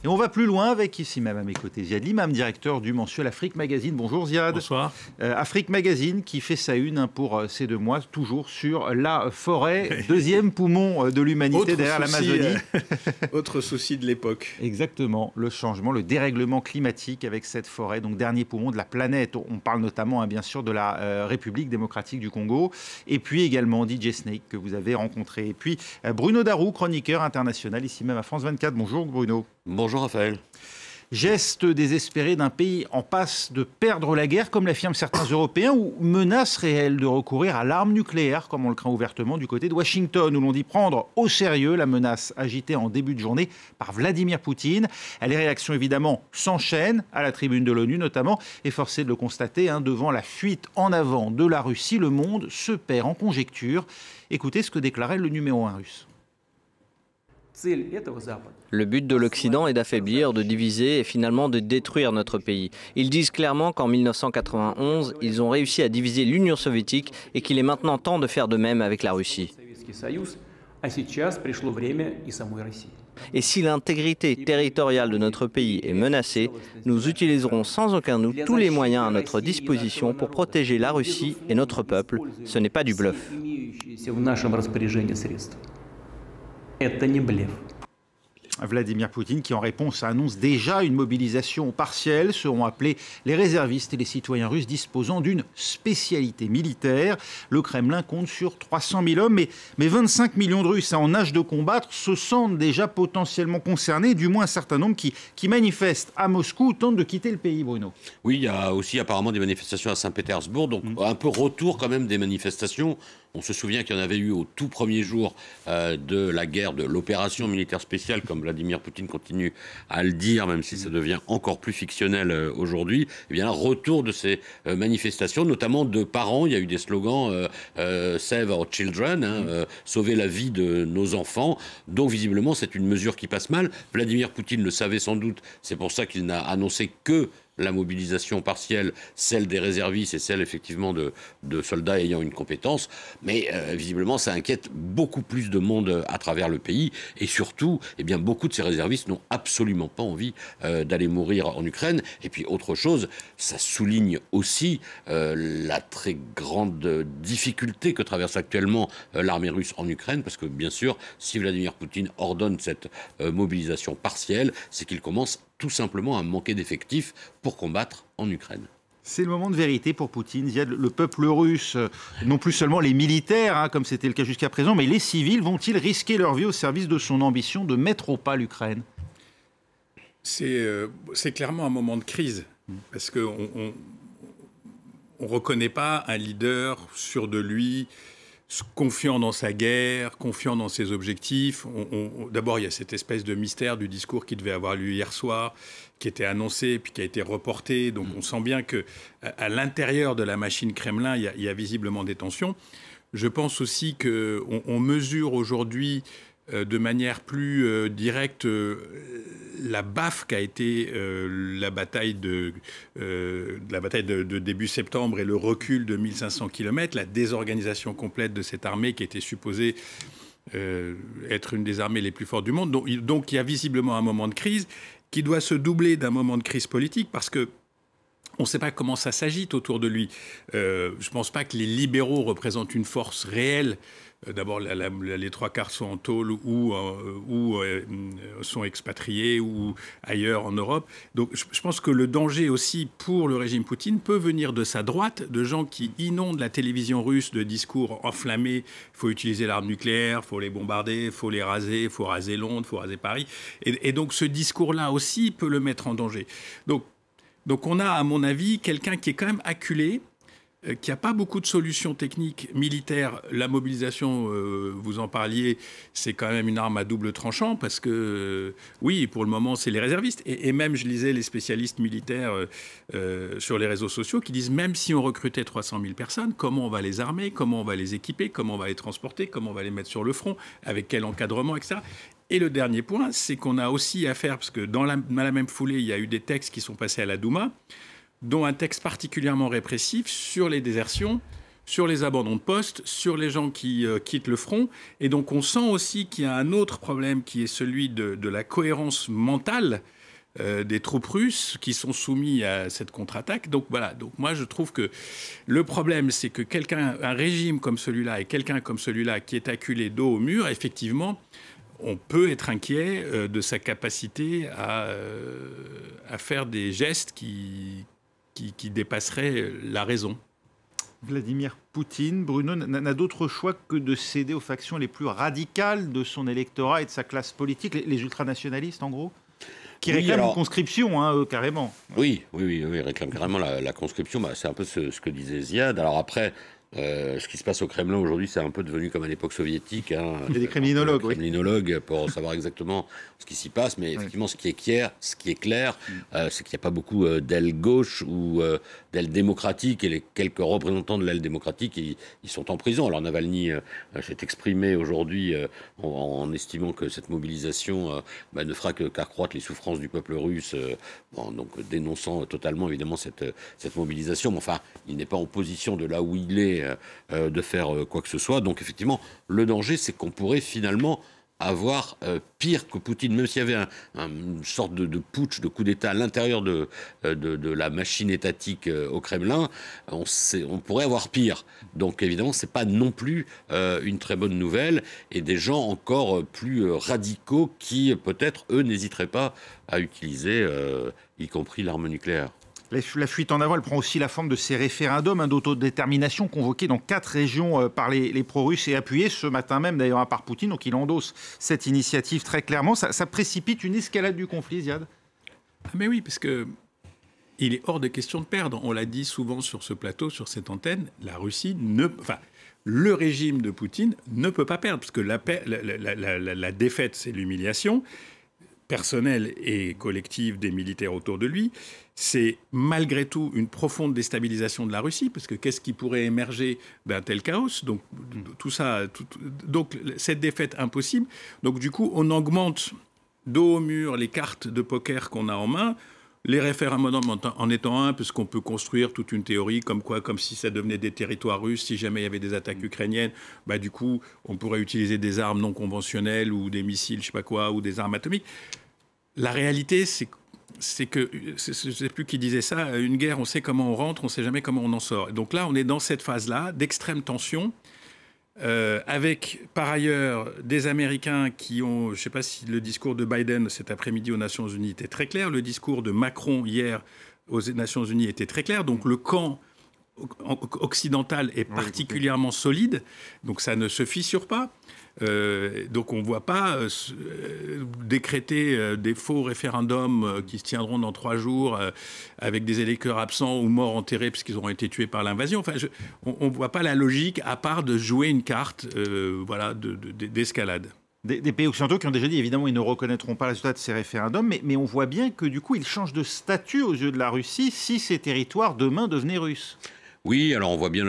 Et on va plus loin avec ici même à mes côtés Ziad Limam, directeur du mensuel Afrique Magazine. Bonjour Ziad. Bonsoir. Afrique Magazine qui fait sa une pour ces 2 mois, toujours sur la forêt, deuxième poumon de l'humanité derrière l'Amazonie. Autre souci de l'époque. Exactement, le changement, le dérèglement climatique avec cette forêt, donc dernier poumon de la planète. On parle notamment bien sûr de la République démocratique du Congo, et puis également DJ Snake que vous avez rencontré. Et puis Bruno Darou, chroniqueur international ici même à France 24. Bonjour Bruno. Bonjour Raphaël. Geste désespéré d'un pays en passe de perdre la guerre, comme l'affirment certains Européens, ou menace réelle de recourir à l'arme nucléaire, comme on le craint ouvertement du côté de Washington, où l'on dit prendre au sérieux la menace agitée en début de journée par Vladimir Poutine. Les réactions évidemment s'enchaînent, à la tribune de l'ONU notamment, et forcé de le constater, devant la fuite en avant de la Russie, le monde se perd en conjectures. Écoutez ce que déclarait le numéro 1 russe. Le but de l'Occident est d'affaiblir, de diviser et finalement de détruire notre pays. Ils disent clairement qu'en 1991, ils ont réussi à diviser l'Union soviétique et qu'il est maintenant temps de faire de même avec la Russie. Et si l'intégrité territoriale de notre pays est menacée, nous utiliserons sans aucun doute tous les moyens à notre disposition pour protéger la Russie et notre peuple. Ce n'est pas du bluff. Vladimir Poutine qui en réponse annonce déjà une mobilisation partielle. Seront appelés les réservistes et les citoyens russes disposant d'une spécialité militaire. Le Kremlin compte sur 300 000 hommes, mais 25 millions de Russes en âge de combattre se sentent déjà potentiellement concernés, du moins un certain nombre qui manifestent à Moscou ou tentent de quitter le pays, Bruno. Oui, il y a aussi apparemment des manifestations à Saint-Pétersbourg, donc un peu retour quand même des manifestations. On se souvient qu'il y en avait eu au tout premier jour de la guerre, de l'opération militaire spéciale, comme Vladimir Poutine continue à le dire, même si ça devient encore plus fictionnel aujourd'hui. Eh bien, retour de ces manifestations, notamment de parents. Il y a eu des slogans Save our children, sauver la vie de nos enfants. Donc, visiblement, c'est une mesure qui passe mal. Vladimir Poutine le savait sans doute. C'est pour ça qu'il n'a annoncé que la mobilisation partielle, celle des réservistes et celle effectivement de soldats ayant une compétence. Mais visiblement, ça inquiète beaucoup plus de monde à travers le pays. Et surtout, eh bien, beaucoup de ces réservistes n'ont absolument pas envie d'aller mourir en Ukraine. Et puis autre chose, ça souligne aussi la très grande difficulté que traverse actuellement l'armée russe en Ukraine. Parce que bien sûr, si Vladimir Poutine ordonne cette mobilisation partielle, c'est qu'il commence tout simplement à manquer d'effectifs pour combattre en Ukraine. C'est le moment de vérité pour Poutine. Il y a le peuple russe, non plus seulement les militaires, comme c'était le cas jusqu'à présent, mais les civils vont-ils risquer leur vie au service de son ambition de mettre au pas l'Ukraine? C'est clairement un moment de crise, parce qu'on ne reconnaît pas un leader sûr de lui, confiant dans sa guerre, confiant dans ses objectifs. D'abord, il y a cette espèce de mystère du discours qui devait avoir lieu hier soir, qui était annoncé, puis qui a été reporté. Donc on sent bien qu'à l'intérieur de la machine Kremlin, il y a visiblement des tensions. Je pense aussi qu'on mesure aujourd'hui de manière plus directe la baffe qu'a été la bataille de début septembre et le recul de 1500 km, la désorganisation complète de cette armée qui était supposée être une des armées les plus fortes du monde. Donc il y a visiblement un moment de crise qui doit se doubler d'un moment de crise politique parce que on ne sait pas comment ça s'agite autour de lui. Je ne pense pas que les libéraux représentent une force réelle. D'abord, les 3/4 sont en tôle ou sont expatriés ou ailleurs en Europe. Donc je pense que le danger aussi pour le régime Poutine peut venir de sa droite, de gens qui inondent la télévision russe de discours enflammés. Il faut utiliser l'arme nucléaire, il faut les bombarder, il faut les raser, il faut raser Londres, il faut raser Paris. Et donc ce discours-là aussi peut le mettre en danger. Donc on a, à mon avis, quelqu'un qui est quand même acculé, qui n'a pas beaucoup de solutions techniques militaires. La mobilisation, vous en parliez, c'est quand même une arme à double tranchant parce que, oui, pour le moment, c'est les réservistes. Et même, je lisais les spécialistes militaires sur les réseaux sociaux qui disent, même si on recrutait 300 000 personnes, comment on va les armer, comment on va les équiper, comment on va les transporter, comment on va les mettre sur le front, avec quel encadrement, etc. Et le dernier point, c'est qu'on a aussi affaire, parce que dans la même foulée, il y a eu des textes qui sont passés à la Douma, dont un texte particulièrement répressif sur les désertions, sur les abandons de poste, sur les gens qui quittent le front. Et donc on sent aussi qu'il y a un autre problème qui est celui de la cohérence mentale des troupes russes qui sont soumis à cette contre-attaque. Donc voilà, donc moi je trouve que le problème, c'est que un régime comme celui-là et quelqu'un comme celui-là qui est acculé dos au mur, effectivement, on peut être inquiet de sa capacité à faire des gestes qui dépasseraient la raison. Vladimir Poutine, Bruno, n'a d'autre choix que de céder aux factions les plus radicales de son électorat et de sa classe politique, les ultranationalistes en gros, qui réclament une conscription, hein, carrément. Oui, réclament carrément la conscription. Bah, c'est un peu ce que disait Ziad. Alors après, ce qui se passe au Kremlin aujourd'hui, c'est un peu devenu comme à l'époque soviétique. Hein, il y a des kremlinologues, kremlinologues pour savoir exactement ce qui s'y passe. Mais effectivement, ce qui est clair, c'est qu'il n'y a pas beaucoup d'ailes gauche ou d'ailes démocratiques. Et les quelques représentants de l'aile démocratique, ils sont en prison. Alors Navalny s'est exprimé aujourd'hui en estimant que cette mobilisation ne fera qu'accroître les souffrances du peuple russe, donc dénonçant totalement évidemment cette mobilisation. Mais enfin, il n'est pas en position de là où il est de faire quoi que ce soit. Donc effectivement, le danger, c'est qu'on pourrait finalement avoir pire que Poutine, même s'il y avait une sorte de putsch, de coup d'État à l'intérieur de la machine étatique au Kremlin, on pourrait avoir pire. Donc évidemment, c'est pas non plus une très bonne nouvelle, et des gens encore plus radicaux qui, peut-être, eux, n'hésiteraient pas à utiliser, y compris l'arme nucléaire. La fuite en avant, elle prend aussi la forme de ces référendums d'autodétermination convoqués dans 4 régions par les pro-russes et appuyés ce matin même d'ailleurs par Poutine. Donc il endosse cette initiative très clairement. Ça précipite une escalade du conflit, Ziad. Mais oui, parce que il est hors de question de perdre. On l'a dit souvent sur ce plateau, sur cette antenne, la Russie le régime de Poutine ne peut pas perdre, parce que la défaite, c'est l'humiliation personnelle et collective des militaires autour de lui. C'est malgré tout une profonde déstabilisation de la Russie, parce que qu'est-ce qui pourrait émerger d'un tel chaos ? Donc donc cette défaite impossible. Donc du coup, on augmente dos au mur les cartes de poker qu'on a en main. Les référendums en étant un, parce qu'on peut construire toute une théorie comme si ça devenait des territoires russes, si jamais il y avait des attaques ukrainiennes, du coup, on pourrait utiliser des armes non conventionnelles ou des missiles, je sais pas quoi, ou des armes atomiques. La réalité, c'est que, je ne sais plus qui disait ça, une guerre, on sait comment on rentre, on ne sait jamais comment on en sort. Et donc là, on est dans cette phase-là d'extrême tension, avec par ailleurs des Américains qui ont, je ne sais pas si le discours de Biden cet après-midi aux Nations Unies était très clair, le discours de Macron hier aux Nations Unies était très clair, donc le camp occidental est particulièrement solide, donc ça ne se fissure pas. Donc on ne voit pas décréter des faux référendums qui se tiendront dans 3 jours avec des électeurs absents ou morts enterrés parce qu'ils auront été tués par l'invasion. Enfin, on ne voit pas la logique, à part de jouer une carte d'escalade. Des pays occidentaux qui ont déjà dit, évidemment, ils ne reconnaîtront pas le résultat de ces référendums, mais on voit bien que du coup, ils changent de statut aux yeux de la Russie si ces territoires demain devenaient russes. Oui, alors on voit bien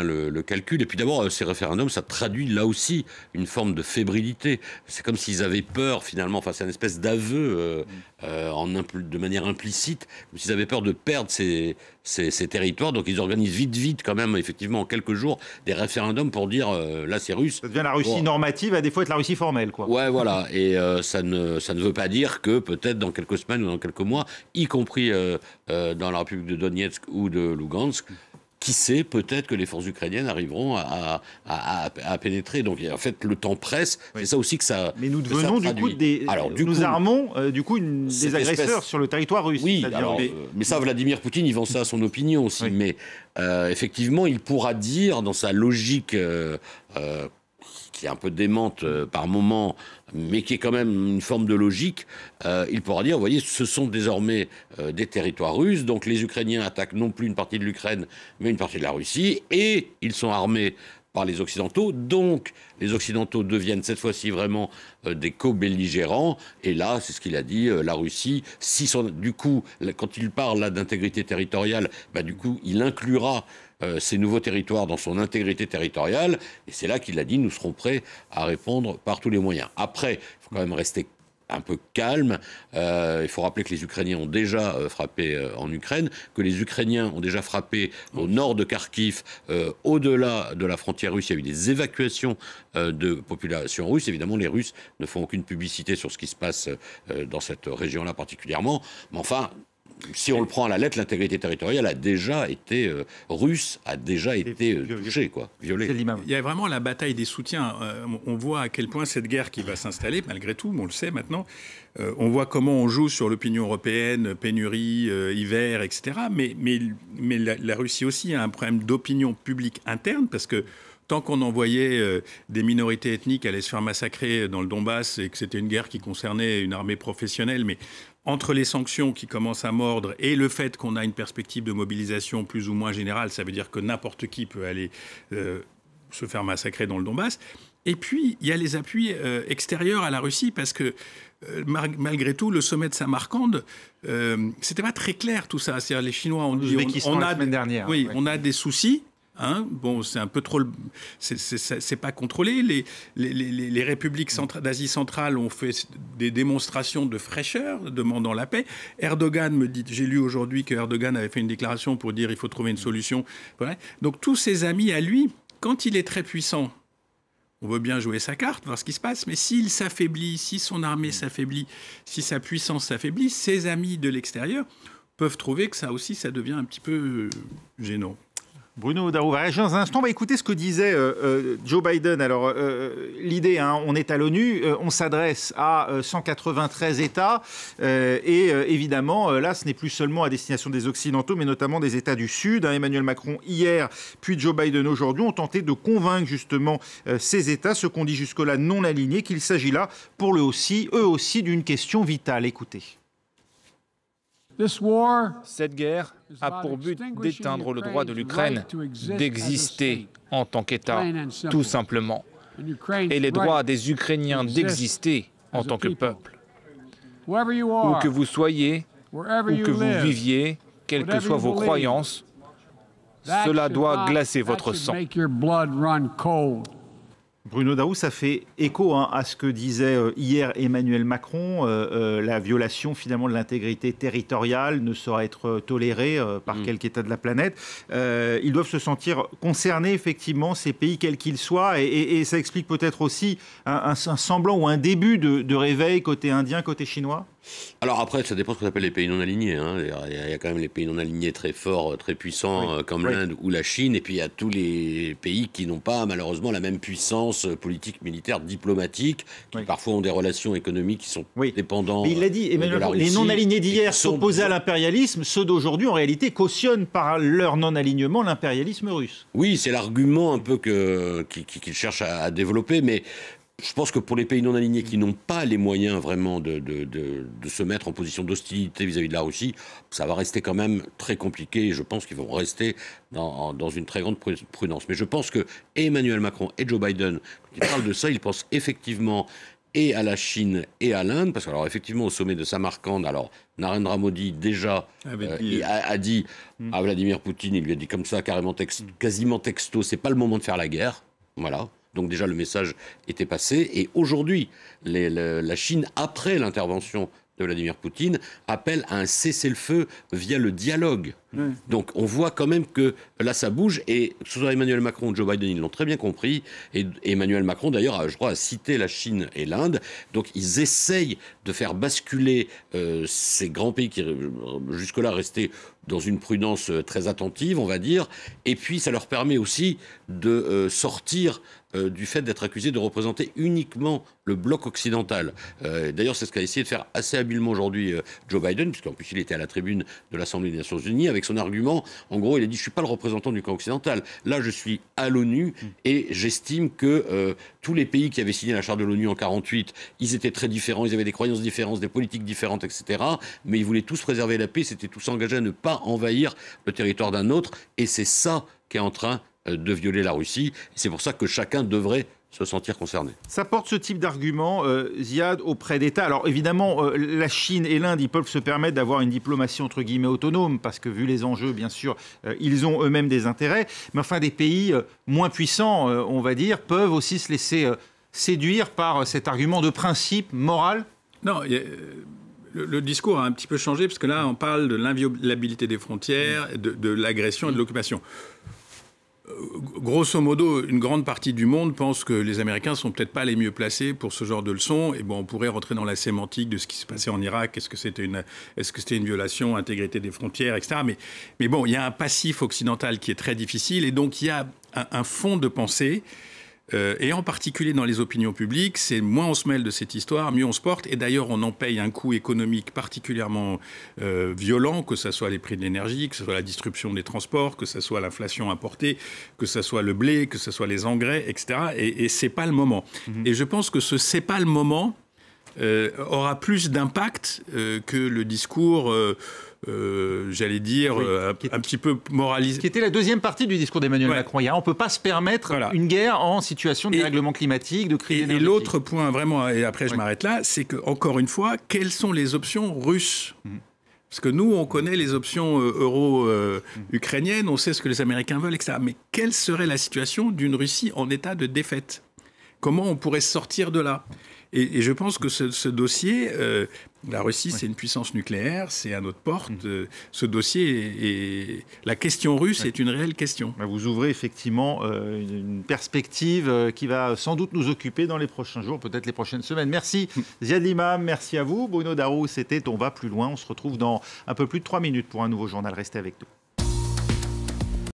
le calcul. Et puis d'abord, ces référendums, ça traduit là aussi une forme de fébrilité. C'est comme s'ils avaient peur, finalement, enfin c'est une espèce d'aveu de manière implicite, comme s'ils avaient peur de perdre ces territoires. Donc ils organisent vite, quand même, effectivement, en quelques jours, des référendums pour dire, là c'est russe. Ça devient la Russie normative, à défaut d'être la Russie formelle, quoi. Ouais, voilà. Et ça ne veut pas dire que peut-être dans quelques semaines ou dans quelques mois, y compris dans la République de Donetsk ou de Lugansk, qui sait, peut-être que les forces ukrainiennes arriveront à pénétrer. Donc, en fait, le temps presse. Oui. C'est ça aussi que ça. Mais nous devenons nous armons des agresseurs sur le territoire russe. Oui, mais ça, Vladimir Poutine, il vend ça à son opinion aussi. Oui. Mais effectivement, il pourra dire, dans sa logique qui est un peu démente par moment, mais qui est quand même une forme de logique, il pourra dire, vous voyez, ce sont désormais des territoires russes, donc les Ukrainiens attaquent non plus une partie de l'Ukraine, mais une partie de la Russie, et ils sont armés par les Occidentaux, donc les Occidentaux deviennent cette fois-ci vraiment des co-belligérants, et là, c'est ce qu'il a dit, la Russie, du coup, quand il parle là d'intégrité territoriale, du coup, il inclura ces nouveaux territoires dans son intégrité territoriale, et c'est là qu'il a dit, nous serons prêts à répondre par tous les moyens. Après, il faut quand même rester un peu calme. Il faut rappeler que les Ukrainiens ont déjà frappé en Ukraine, que les Ukrainiens ont déjà frappé au nord de Kharkiv, au-delà de la frontière russe. Il y a eu des évacuations de population russe. Évidemment, les Russes ne font aucune publicité sur ce qui se passe dans cette région-là particulièrement. Mais enfin, si on le prend à la lettre, l'intégrité territoriale a déjà été russe, a déjà été touchée, violée. Il y a vraiment la bataille des soutiens. On voit à quel point cette guerre qui va s'installer, malgré tout, on le sait maintenant, on voit comment on joue sur l'opinion européenne, pénurie, hiver, etc. Mais la Russie aussi a un problème d'opinion publique interne, parce que tant qu'on envoyait des minorités ethniques aller se faire massacrer dans le Donbass et que c'était une guerre qui concernait une armée professionnelle, mais entre les sanctions qui commencent à mordre et le fait qu'on a une perspective de mobilisation plus ou moins générale, ça veut dire que n'importe qui peut aller se faire massacrer dans le Donbass. Et puis, il y a les appuis extérieurs à la Russie, parce que malgré tout, le sommet de Samarcande, c'était pas très clair tout ça. C'est-à-dire, les Chinois ont dit on a la semaine dernière. Oui, on a des soucis. Bon, c'est un peu trop. C'est pas contrôlé. Les républiques d'Asie centrale ont fait des démonstrations de fraîcheur, demandant la paix. Erdogan me dit, j'ai lu aujourd'hui que Erdogan avait fait une déclaration pour dire il faut trouver une solution. Voilà. Donc tous ses amis à lui, quand il est très puissant, on veut bien jouer sa carte, voir ce qui se passe, mais s'il s'affaiblit, si son armée s'affaiblit, si sa puissance s'affaiblit, ses amis de l'extérieur peuvent trouver que ça aussi, ça devient un petit peu gênant. Bruno Darroux va réagir dans un instant. On va écouter ce que disait Joe Biden. Alors, l'idée, on est à l'ONU, on s'adresse à 193 États. Et évidemment, là, ce n'est plus seulement à destination des Occidentaux, mais notamment des États du Sud. Emmanuel Macron, hier, puis Joe Biden aujourd'hui, ont tenté de convaincre justement ces États, ceux qu'on dit jusque-là non alignés, qu'il s'agit là, pour eux aussi, d'une question vitale. Écoutez. Cette guerre a pour but d'éteindre le droit de l'Ukraine d'exister en tant qu'État, tout simplement, et les droits des Ukrainiens d'exister en tant que peuple. Où que vous soyez, où que vous viviez, quelles que soient vos croyances, cela doit glacer votre sang. Bruno Darroux, ça fait écho à ce que disait hier Emmanuel Macron. La violation finalement de l'intégrité territoriale ne saura être tolérée par quelque État de la planète. Ils doivent se sentir concernés, effectivement, ces pays quels qu'ils soient. Et ça explique peut-être aussi un semblant ou un début de réveil côté indien, côté chinois. Alors après, ça dépend de ce qu'on appelle les pays non alignés. Il y a quand même les pays non alignés très forts, très puissants, comme l'Inde ou la Chine. Et puis il y a tous les pays qui n'ont pas malheureusement la même puissance politique, militaire, diplomatique, qui parfois ont des relations économiques qui sont dépendantes. Mais il l'a dit, Emmanuel Macron, les non alignés d'hier s'opposaient à l'impérialisme. Ceux d'aujourd'hui, en réalité, cautionnent par leur non-alignement l'impérialisme russe. Oui, c'est l'argument un peu qu'ils cherchent à développer, mais je pense que pour les pays non alignés qui n'ont pas les moyens vraiment de se mettre en position d'hostilité vis-à-vis de la Russie, ça va rester quand même très compliqué et je pense qu'ils vont rester dans une très grande prudence. Mais je pense que Emmanuel Macron et Joe Biden, quand ils parlent de ça, ils pensent effectivement et à la Chine et à l'Inde, parce que alors effectivement au sommet de Samarcande, alors Narendra Modi déjà a dit à Vladimir Poutine, il lui a dit comme ça carrément quasiment texto, c'est pas le moment de faire la guerre, voilà. Donc déjà, le message était passé. Et aujourd'hui, la Chine, après l'intervention de Vladimir Poutine, appelle à un cessez-le-feu via le dialogue. Donc on voit quand même que là, ça bouge. Et que ce soit Emmanuel Macron ou Joe Biden, ils l'ont très bien compris. Et Emmanuel Macron, d'ailleurs, je crois, a cité la Chine et l'Inde. Donc ils essayent de faire basculer ces grands pays qui, jusque-là, restaient dans une prudence très attentive, on va dire. Et puis, ça leur permet aussi de sortir du fait d'être accusé de représenter uniquement le bloc occidental. D'ailleurs, c'est ce qu'a essayé de faire assez habilement aujourd'hui Joe Biden, puisqu'en plus il était à la tribune de l'Assemblée des Nations Unies, avec son argument, en gros, il a dit « je ne suis pas le représentant du camp occidental, là je suis à l'ONU et j'estime que tous les pays qui avaient signé la charte de l'ONU en 1948, ils étaient très différents, ils avaient des croyances différentes, des politiques différentes, etc. Mais ils voulaient tous préserver la paix, s'étaient tous engagés à ne pas envahir le territoire d'un autre, et c'est ça qui est en train de violer la Russie. C'est pour ça que chacun devrait se sentir concerné. Ça porte ce type d'argument, Ziad, auprès d'États. Alors évidemment, la Chine et l'Inde, ils peuvent se permettre d'avoir une diplomatie entre guillemets autonome, parce que vu les enjeux, bien sûr, ils ont eux-mêmes des intérêts. Mais enfin, des pays moins puissants, on va dire, peuvent aussi se laisser séduire par cet argument de principe moral. Non, le discours a un petit peu changé, parce que là, on parle de l'inviolabilité des frontières, de l'agression et de l'occupation. Grosso modo, une grande partie du monde pense que les Américains sont peut-être pas les mieux placés pour ce genre de leçons. Et bon, on pourrait rentrer dans la sémantique de ce qui se passait en Irak. Est-ce que c'était une violation, intégrité des frontières, etc. Mais bon, il y a un passif occidental qui est très difficile. Et donc, il y a un fond de pensée. Et en particulier dans les opinions publiques, c'est moins on se mêle de cette histoire, mieux on se porte. Et d'ailleurs, on en paye un coût économique particulièrement violent, que ce soit les prix de l'énergie, que ce soit la disruption des transports, que ce soit l'inflation importée, que ce soit le blé, que ce soit les engrais, etc. Et c'est pas le moment. Et je pense que ce c'est pas le moment aura plus d'impact que le discours... j'allais dire, un petit peu moralisé. Qui était la deuxième partie du discours d'Emmanuel Macron hier. On ne peut pas se permettre une guerre en situation de dérèglement climatique, de crise énergétique. Et l'autre point, vraiment, et après je m'arrête là, c'est que, encore une fois, quelles sont les options russes ? Parce que nous, on connaît les options euro-ukrainiennes, on sait ce que les Américains veulent, etc. Mais quelle serait la situation d'une Russie en état de défaite ? Comment on pourrait sortir de là ? Et je pense que ce dossier, la Russie, c'est une puissance nucléaire, c'est à notre porte. Ce dossier, la question russe est une réelle question. Vous ouvrez effectivement une perspective qui va sans doute nous occuper dans les prochains jours, peut-être les prochaines semaines. Merci Ziad Limam, merci à vous. Bruno Darroux, c'était On va plus loin. On se retrouve dans un peu plus de 3 minutes pour un nouveau journal. Restez avec nous.